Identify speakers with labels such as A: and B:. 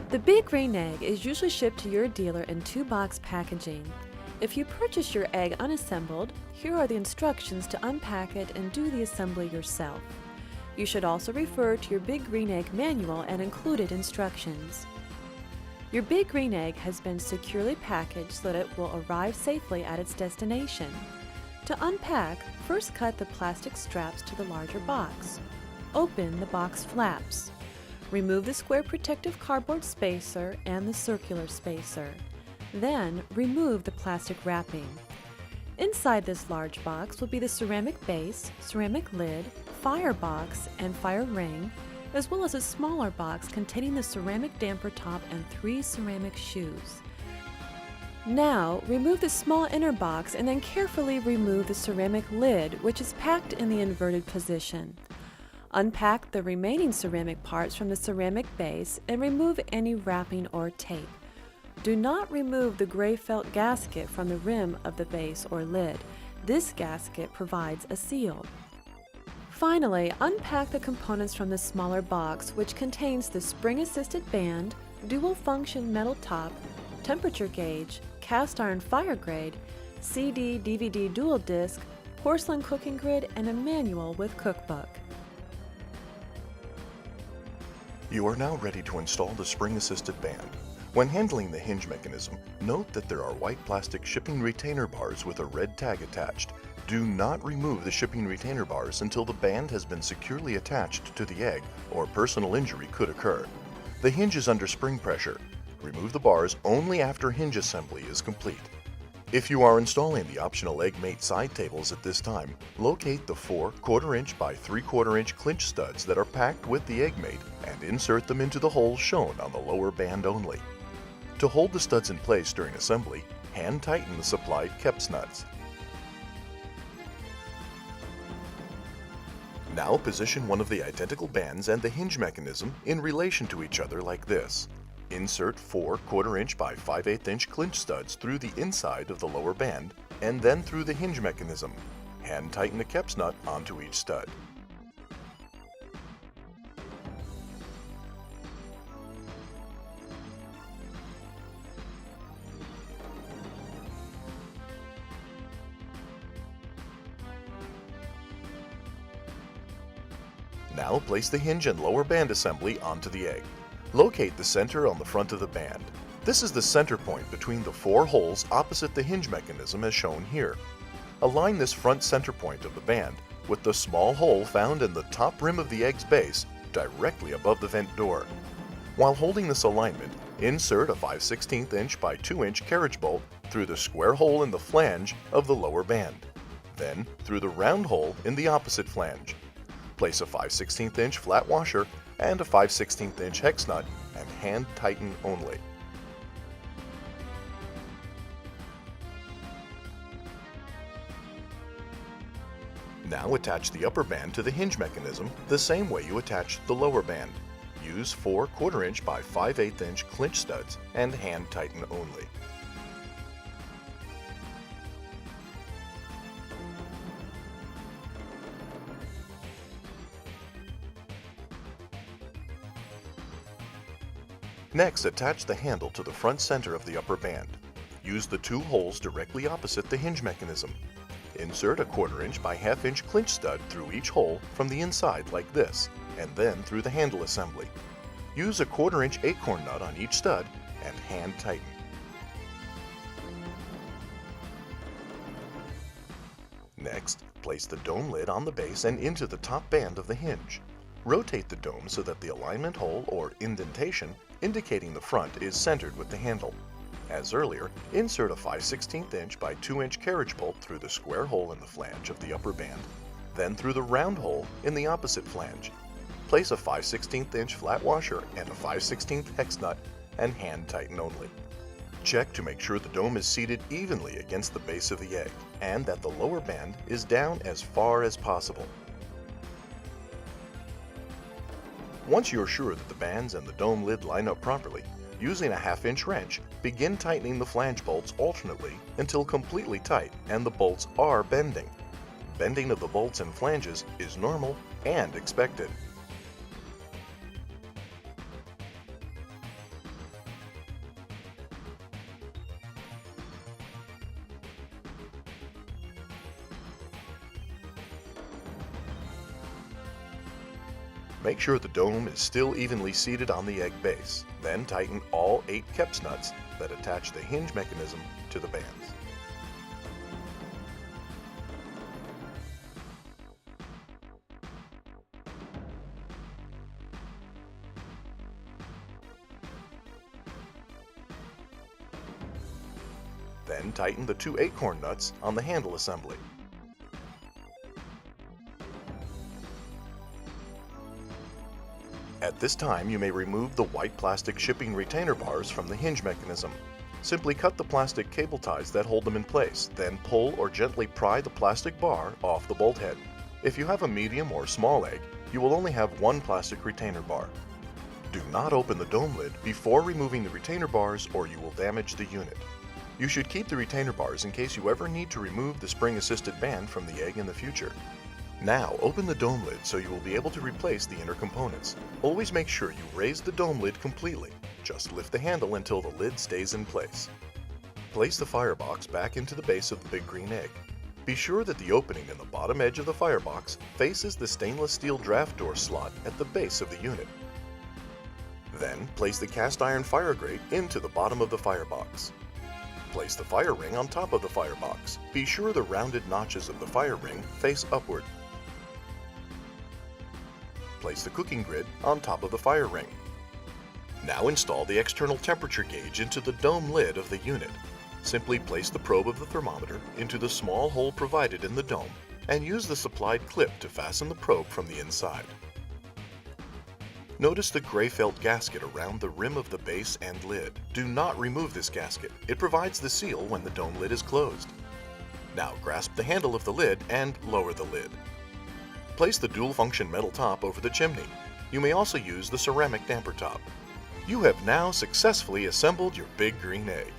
A: The big green egg is usually shipped to your dealer in 2-box packaging. If you purchase your egg unassembled, here are the instructions to unpack it and do the assembly yourself. You should also refer to your big green egg manual and included instructions. Your big green egg has been securely packaged so that it will arrive safely at its destination. To unpack, first cut the plastic straps to the larger box. Open the box flaps. Remove the square protective cardboard spacer and the circular spacer. Then, remove the plastic wrapping. Inside this large box will be the ceramic base, ceramic lid, fire box, and fire ring, as well as a smaller box containing the ceramic damper top and 3 ceramic shoes. Now, remove the small inner box and then carefully remove the ceramic lid, which is packed in the inverted position. Unpack the remaining ceramic parts from the ceramic base and remove any wrapping or tape. Do not remove the gray felt gasket from the rim of the base or lid. This gasket provides a seal. Finally, unpack the components from the smaller box, which contains the spring-assisted band, dual-function metal top, temperature gauge, cast iron fire grade, CD/DVD dual disc, porcelain cooking grid, and a manual with cookbook.
B: You are now ready to install the spring-assisted band. When handling the hinge mechanism, note that there are white plastic shipping retainer bars with a red tag attached. Do not remove the shipping retainer bars until the band has been securely attached to the egg, or personal injury could occur. The hinge is under spring pressure. Remove the bars only after hinge assembly is complete. If you are installing the optional egg mate side tables at this time, locate the 4 1/4" by 3/4" clinch studs that are packed with the egg mate and insert them into the holes shown on the lower band only. To hold the studs in place during assembly, hand tighten the supplied Keps nuts. Now position one of the identical bands and the hinge mechanism in relation to each other like this. Insert 4 1/4" by 5/8" clinch studs through the inside of the lower band and then through the hinge mechanism. Hand tighten the Keps nut onto each stud. Now place the hinge and lower band assembly onto the egg. Locate the center on the front of the band. This is the center point between the 4 holes opposite the hinge mechanism as shown here. Align this front center point of the band with the small hole found in the top rim of the egg's base directly above the vent door. While holding this alignment, insert a 5/16" by 2" carriage bolt through the square hole in the flange of the lower band, then through the round hole in the opposite flange. Place a 5/16" flat washer and a 5/16" hex nut and hand tighten only. Now attach the upper band to the hinge mechanism the same way you attached the lower band. Use 4 1/4" by 5/8" clinch studs and hand tighten only. Next, attach the handle to the front center of the upper band. Use the 2 holes directly opposite the hinge mechanism. Insert a 1/4" by 1/2" clinch stud through each hole from the inside like this, and then through the handle assembly. Use a 1/4" acorn nut on each stud and hand tighten. Next, place the dome lid on the base and into the top band of the hinge. Rotate the dome so that the alignment hole or indentation indicating the front is centered with the handle. As earlier, insert a 5/16" by 2" carriage bolt through the square hole in the flange of the upper band, then through the round hole in the opposite flange. Place a 5/16" flat washer and a 5/16 hex nut and hand tighten only. Check to make sure the dome is seated evenly against the base of the egg and that the lower band is down as far as possible. Once you're sure that the bands and the dome lid line up properly, using a 1/2" wrench, begin tightening the flange bolts alternately until completely tight and the bolts are bending. Bending of the bolts and flanges is normal and expected. Make sure the dome is still evenly seated on the egg base. Then tighten all 8 KEPS nuts that attach the hinge mechanism to the bands. Then tighten the 2 acorn nuts on the handle assembly. At this time, you may remove the white plastic shipping retainer bars from the hinge mechanism. Simply cut the plastic cable ties that hold them in place, then pull or gently pry the plastic bar off the bolt head. If you have a medium or small egg, you will only have 1 plastic retainer bar. Do not open the dome lid before removing the retainer bars or you will damage the unit. You should keep the retainer bars in case you ever need to remove the spring-assisted band from the egg in the future. Now open the dome lid so you will be able to replace the inner components. Always make sure you raise the dome lid completely. Just lift the handle until the lid stays in place. Place the firebox back into the base of the big green egg. Be sure that the opening in the bottom edge of the firebox faces the stainless steel draft door slot at the base of the unit. Then place the cast iron fire grate into the bottom of the firebox. Place the fire ring on top of the firebox. Be sure the rounded notches of the fire ring face upward. Place the cooking grid on top of the fire ring. Now install the external temperature gauge into the dome lid of the unit. Simply place the probe of the thermometer into the small hole provided in the dome and use the supplied clip to fasten the probe from the inside. Notice the gray felt gasket around the rim of the base and lid. Do not remove this gasket. It provides the seal when the dome lid is closed. Now grasp the handle of the lid and lower the lid. Place the dual-function metal top over the chimney. You may also use the ceramic damper top. You have now successfully assembled your big green egg.